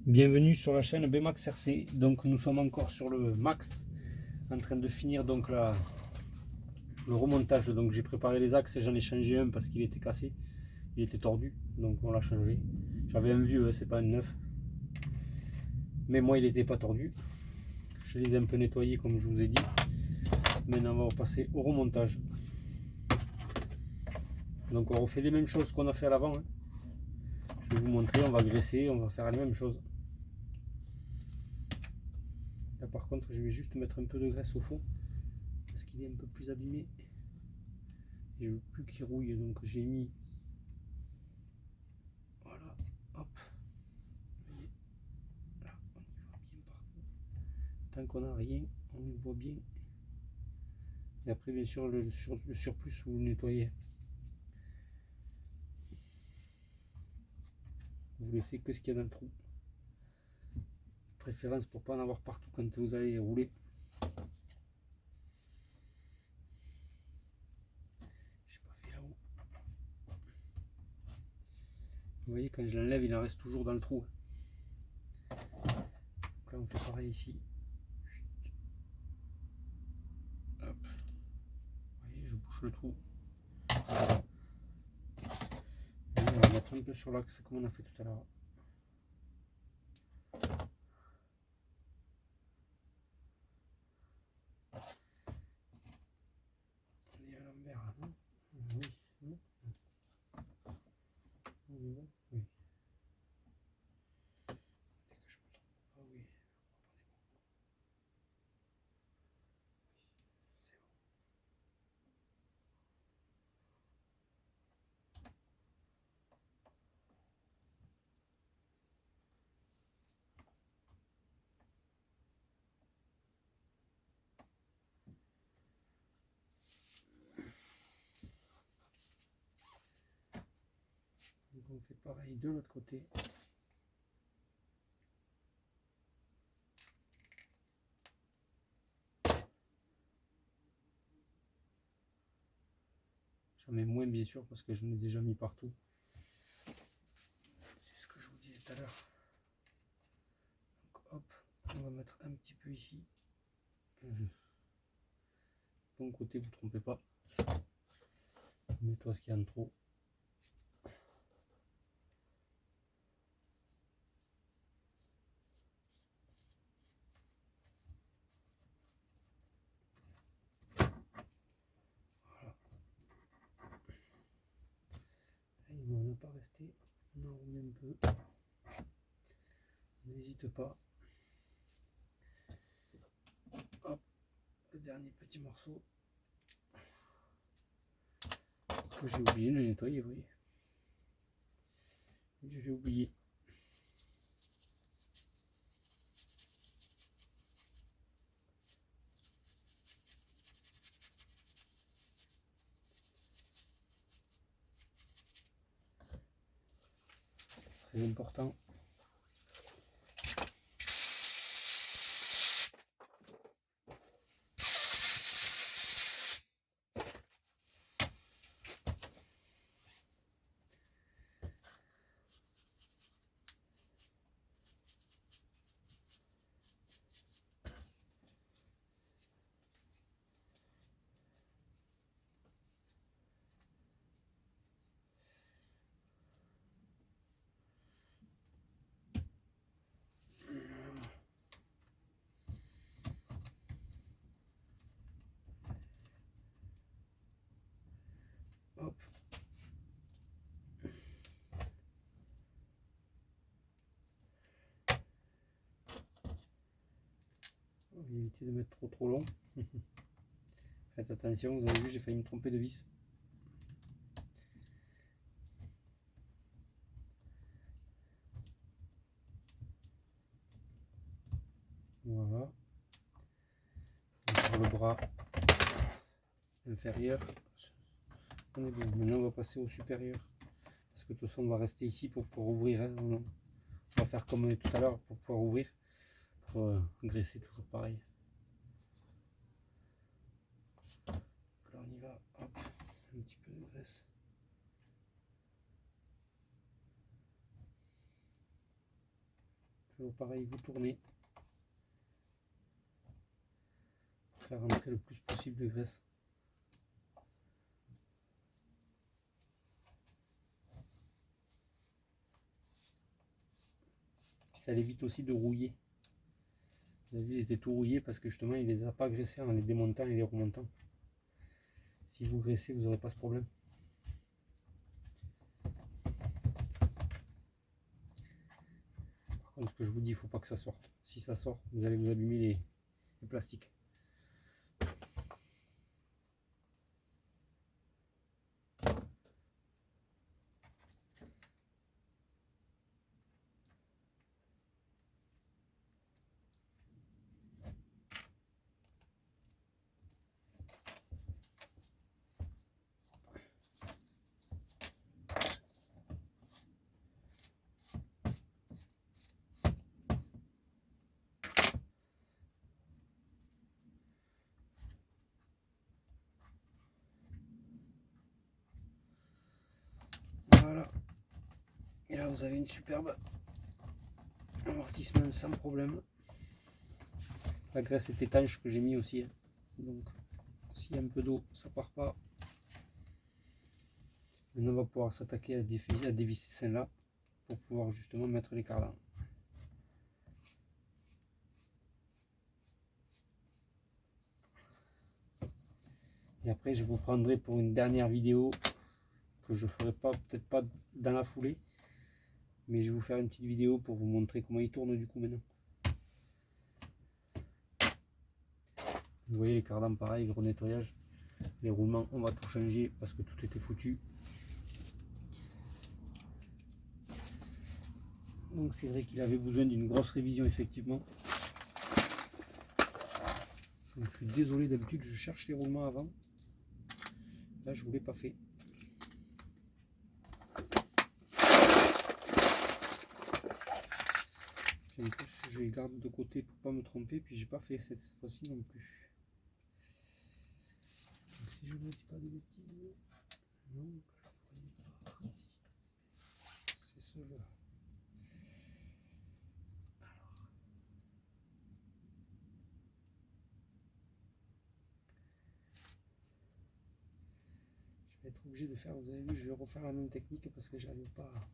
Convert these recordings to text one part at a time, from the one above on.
Bienvenue sur la chaîne BMAX RC. Donc nous sommes encore sur le Max, en train de finir donc le remontage. Donc j'ai préparé les axes et j'en ai changé un parce qu'il était cassé, il était tordu, donc on l'a changé. J'avais un vieux, c'est pas un neuf, mais moi il n'était pas tordu. Je les ai un peu nettoyés comme je vous ai dit. Maintenant on va passer au remontage. Donc on refait les mêmes choses qu'on a fait à l'avant. Je vais vous montrer, on va graisser, on va faire les mêmes choses. Là par contre je vais juste mettre un peu de graisse au fond parce qu'il est un peu plus abîmé et je veux plus qu'il rouille, donc j'ai mis, voilà, hop, vous voyez, là on y voit bien partout, tant qu'on n'a rien on y voit bien, et après bien sûr le surplus vous le nettoyez, vous laissez que ce qu'il y a dans le trou, préférence pour pas en avoir partout quand vous allez rouler. Vous voyez, quand je l'enlève, il en reste toujours dans le trou. Donc là, on fait pareil ici. Hop. Vous voyez, je bouche le trou. Et on va mettre un peu sur l'axe comme on a fait tout à l'heure. On est à l'envers là, non? Oui, non? Oui. Oui. Ah oui. Donc on fait pareil de l'autre côté. J'en mets moins bien sûr parce que je l'ai déjà mis partout. C'est ce que je vous disais tout à l'heure. Donc hop, on va mettre un petit peu ici. Bon côté, vous ne trompez pas. Nettoie ce qu'il y a de trop. Voilà. Il ne va pas rester. On en remet un peu. N'hésite pas. Hop, le dernier petit morceau que j'ai oublié de nettoyer, vous voyez. J'ai oublié. Très important. Hop. Évitez de mettre trop long. Faites attention, vous avez vu, j'ai failli me tromper de vis. Voilà. Pour le bras inférieur, on est bon. Maintenant on va passer au supérieur. Parce que de toute façon on va rester ici pour pouvoir ouvrir. Hein. On va faire comme tout à l'heure pour pouvoir ouvrir. Pour graisser toujours pareil. Donc là on y va. Hop, un petit peu de graisse. toujours pareil, vous tournez pour faire rentrer le plus possible de graisse. Puis ça évite aussi de rouiller. Vous avez vu, ils étaient tout rouillés parce que justement il les a pas graissés en les démontant et les remontant. Si vous graissez, vous n'aurez pas ce problème. Par contre, ce que je vous dis, il ne faut pas que ça sorte. Si ça sort, vous allez vous abîmer les plastiques. Voilà. Et là, vous avez une superbe amortissement sans problème. La graisse est étanche que j'ai mis aussi. Donc, s'il y a un peu d'eau, ça part pas. Maintenant, on va pouvoir s'attaquer à dévisser celle-là pour pouvoir justement mettre les cardans. Et après, je vous prendrai pour une dernière vidéo que je ferai pas, peut-être pas dans la foulée, mais je vais vous faire une petite vidéo pour vous montrer comment il tourne du coup maintenant. Vous voyez les cardans pareil, gros nettoyage. Les roulements, on va tout changer parce que tout était foutu. Donc c'est vrai qu'il avait besoin d'une grosse révision effectivement. Donc, je suis désolé, d'habitude je cherche les roulements avant. Là je ne vous l'ai pas fait. Puis en plus je les garde de côté pour pas me tromper, puis j'ai pas fait cette fois-ci non plus. Donc, si je ne dis pas de bêtises, non, ici, c'est ce jeu. Être obligé de faire, vous avez vu, je vais refaire la même technique parce que j'arrive pas à...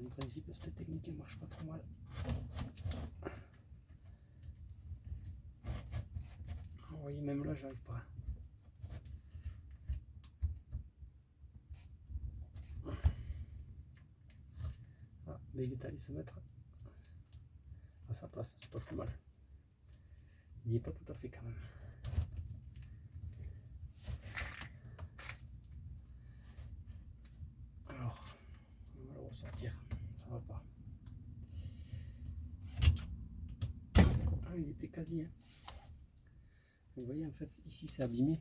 En principe cette technique elle marche pas trop mal. Vous voyez, même là j'arrive pas. Ah, mais il est allé se mettre à sa place, c'est pas plus mal. Il n'y est pas tout à fait quand même. Sortir, ça va pas. Ah, il était quasi. Hein. Vous voyez, en fait, ici c'est abîmé.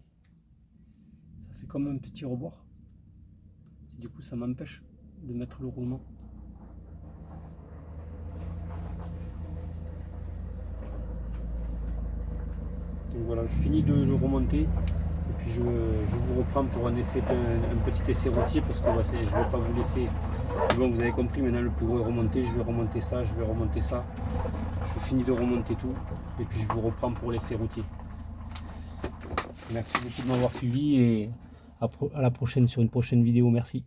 Ça fait comme un petit rebord. Et du coup, ça m'empêche de mettre le roulement. Donc voilà, je finis de le remonter. Et puis je vous reprends pour un essai, un petit essai routier parce que je ne vais pas vous laisser. Bon, vous avez compris, maintenant le plus gros est remonté, je vais remonter ça, je vais remonter ça. Je finis de remonter tout et puis je vous reprends pour l'essai routier. Merci beaucoup de m'avoir suivi et à la prochaine sur une prochaine vidéo. Merci.